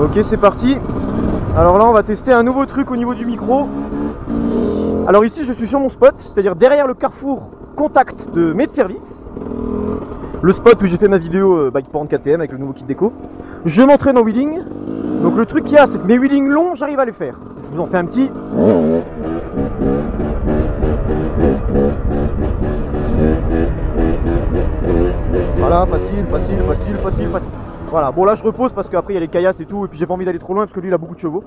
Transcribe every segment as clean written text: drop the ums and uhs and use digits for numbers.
Ok, c'est parti. Alors là on va tester un nouveau truc au niveau du micro. Alors ici je suis sur mon spot, c'est-à-dire derrière le carrefour contact de Med Service. Le spot où j'ai fait ma vidéo bike-porn KTM avec le nouveau kit déco. Je m'entraîne en wheeling. Donc le truc qu'il y a, c'est que mes wheelings longs, j'arrive à les faire. Je vous en fais un petit. Voilà, facile. Voilà, bon là je repose parce qu'après il y a les caillasses et tout, et puis j'ai pas envie d'aller trop loin parce que lui il a beaucoup de chevaux.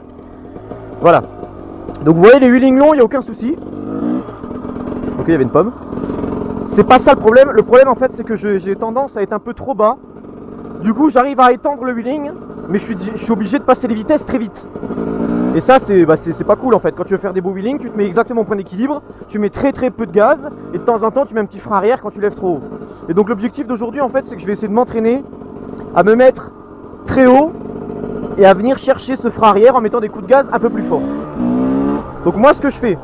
Voilà. Donc vous voyez les wheelings longs, il n'y a aucun souci. Ok, il y avait une pomme. C'est pas ça le problème en fait c'est que j'ai tendance à être un peu trop bas. Du coup j'arrive à étendre le wheeling, mais je suis obligé de passer les vitesses très vite. Et ça c'est pas cool en fait. Quand tu veux faire des beaux wheelings, tu te mets exactement au point d'équilibre, tu mets très peu de gaz, et de temps en temps tu mets un petit frein arrière quand tu lèves trop haut. Et donc l'objectif d'aujourd'hui en fait c'est que je vais essayer de m'entraîner à me mettre très haut et à venir chercher ce frein arrière en mettant des coups de gaz un peu plus forts. Donc moi ce que je fais,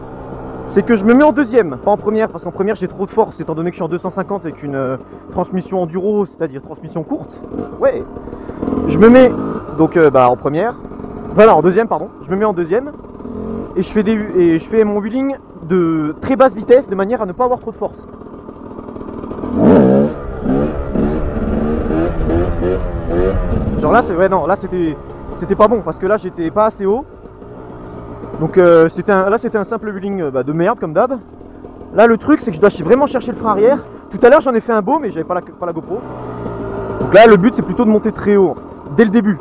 c'est que je me mets en deuxième, pas en première, parce qu'en première j'ai trop de force étant donné que je suis en 250 avec une transmission enduro, c'est-à-dire transmission courte. Ouais. Je me mets donc en première, voilà en deuxième pardon, je me mets en deuxième et je fais mon wheeling de très basse vitesse de manière à ne pas avoir trop de force. Genre là c'était pas bon parce que là j'étais pas assez haut. Donc là c'était un simple wheeling de merde comme d'hab. Là le truc c'est que je dois vraiment chercher le frein arrière. Tout à l'heure j'en ai fait un beau mais j'avais pas la GoPro. Donc là le but c'est plutôt de monter très haut dès le début.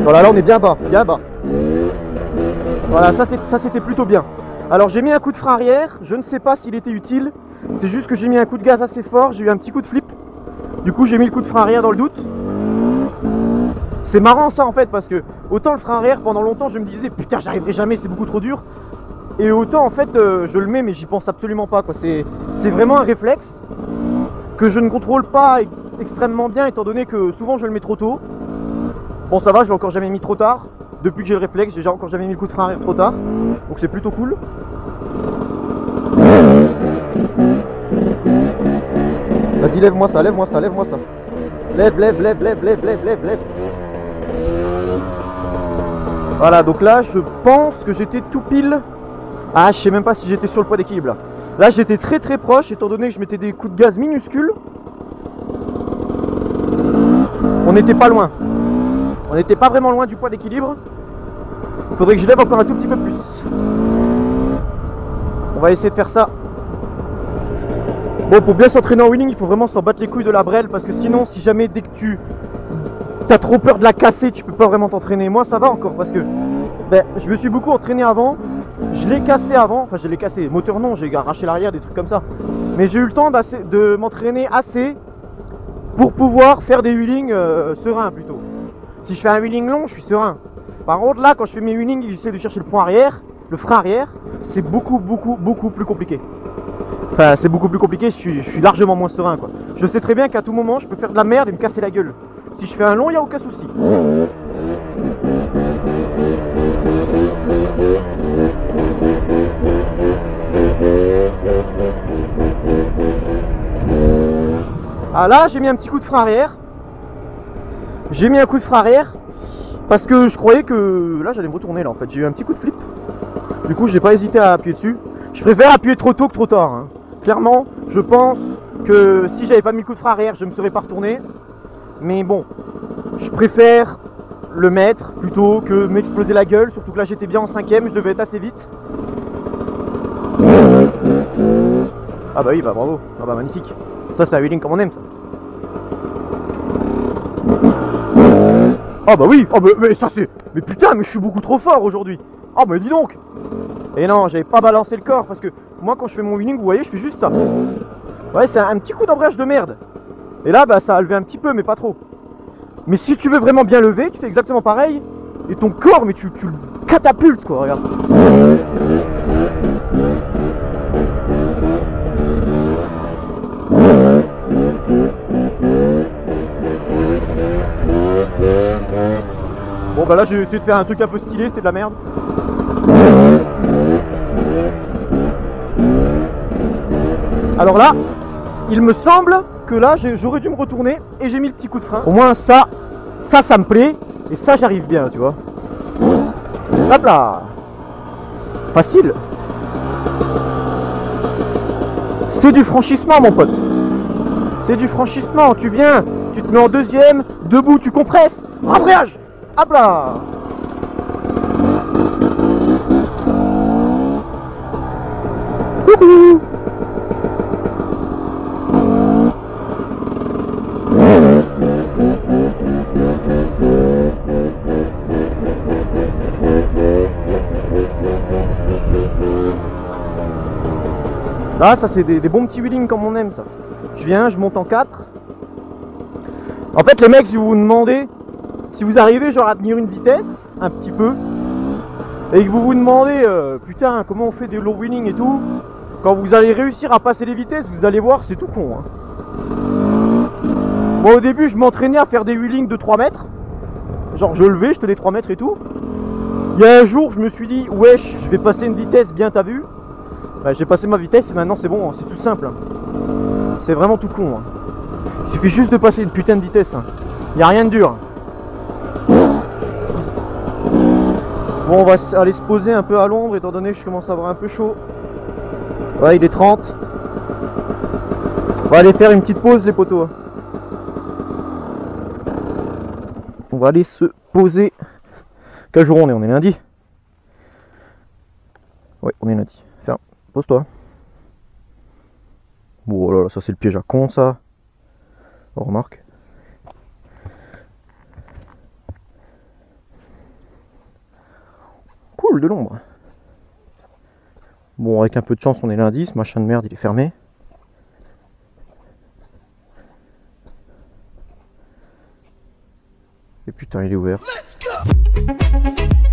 Voilà, là on est bien bas. Voilà, ça c'était plutôt bien. Alors j'ai mis un coup de frein arrière, je ne sais pas s'il était utile. C'est juste que j'ai mis un coup de gaz assez fort, j'ai eu un petit coup de flip. Du coup j'ai mis le coup de frein arrière dans le doute. C'est marrant ça en fait parce que autant le frein arrière pendant longtemps je me disais putain j'arriverai jamais, c'est beaucoup trop dur. Et autant en fait je le mets mais j'y pense absolument pas quoi. C'est vraiment un réflexe que je ne contrôle pas extrêmement bien étant donné que souvent je le mets trop tôt. Bon ça va, je l'ai encore jamais mis trop tard. Depuis que j'ai le réflexe, j'ai encore jamais mis le coup de frein arrière trop tard. Donc c'est plutôt cool. Vas-y lève-moi ça. Lève. Voilà, donc là je pense que j'étais tout pile. Ah, je sais même pas si j'étais sur le point d'équilibre là. Là j'étais très proche étant donné que je mettais des coups de gaz minuscules. On n'était pas loin. On n'était pas vraiment loin du point d'équilibre. Il faudrait que je lève encore un tout petit peu plus. On va essayer de faire ça. Bon, pour bien s'entraîner en wheeling, il faut vraiment s'en battre les couilles de la brelle. Parce que sinon, si jamais dès que tu as trop peur de la casser, tu peux pas vraiment t'entraîner. Moi ça va encore parce que je me suis beaucoup entraîné avant. Je l'ai cassé avant, enfin je l'ai cassé, moteur non, j'ai arraché l'arrière, des trucs comme ça. Mais j'ai eu le temps de m'entraîner assez pour pouvoir faire des wheelings sereins plutôt. Si je fais un wheeling long, je suis serein. Par contre là, quand je fais mes wheelings, j'essaie de chercher le frein arrière, c'est beaucoup plus compliqué. Enfin c'est beaucoup plus compliqué, je suis largement moins serein quoi. Je sais très bien qu'à tout moment, je peux faire de la merde et me casser la gueule. Si je fais un long, il n'y a aucun souci. Ah là j'ai mis un petit coup de frein arrière. J'ai mis un coup de frein arrière parce que je croyais que là j'allais me retourner là en fait. J'ai eu un petit coup de flip. Du coup j'ai pas hésité à appuyer dessus. Je préfère appuyer trop tôt que trop tard hein. Clairement je pense que si j'avais pas mis le coup de frein arrière je me serais pas retourné. Mais bon, je préfère le mettre plutôt que m'exploser la gueule. Surtout que là j'étais bien en cinquième, je devais être assez vite. Ah bah oui, bah bravo, ah bah magnifique. Ça c'est un wheeling comme on aime ça. Ah bah oui, oh mais ça c'est... Mais putain, mais je suis beaucoup trop fort aujourd'hui. Ah bah dis donc. Et non, j'avais pas balancé le corps parce que moi quand je fais mon wheeling, vous voyez, je fais juste ça. Ouais, c'est un petit coup d'embrayage de merde. Et là, bah ça a levé un petit peu, mais pas trop. Mais si tu veux vraiment bien lever, tu fais exactement pareil. Et ton corps, mais tu le catapultes quoi, regarde. Bon bah là j'ai essayé de faire un truc un peu stylé, c'était de la merde. Alors là, il me semble que là j'aurais dû me retourner et j'ai mis le petit coup de frein. Au moins ça me plaît. Et ça j'arrive bien, tu vois. Hop là. Facile. C'est du franchissement mon pote. C'est du franchissement. Tu viens, tu te mets en deuxième, debout, tu compresses. Embrayage. Hop là. Coucou. Là, ça c'est des bons petits wheelings comme on aime ça. Je viens, je monte en 4. En fait les mecs, si vous vous demandez, si vous arrivez genre à tenir une vitesse, un petit peu, et que vous vous demandez, putain comment on fait des low wheelings et tout, quand vous allez réussir à passer les vitesses, vous allez voir, c'est tout con hein. Moi au début je m'entraînais à faire des wheelings de 3 mètres. Genre je levais, je tenais 3 mètres et tout. Il y a un jour je me suis dit, wesh, je vais passer une vitesse, bien t'as vu. Bah, j'ai passé ma vitesse et maintenant c'est bon, hein, c'est tout simple hein. C'est vraiment tout con hein. Il suffit juste de passer une putain de vitesse hein. Il n'y a rien de dur. Bon, on va aller se poser un peu à l'ombre étant donné que je commence à avoir un peu chaud. Ouais, il est 30. On va aller faire une petite pause les potos. On va aller se poser. Quel jour on est? On est lundi? Ouais, on est lundi. Ferme, pose-toi. Bon, oh là là, ça c'est le piège à con ça. Oh, remarque. Cool de l'ombre. Bon, avec un peu de chance, on est lundi. Ce machin de merde, il est fermé. Et putain, il est ouvert. Let's go.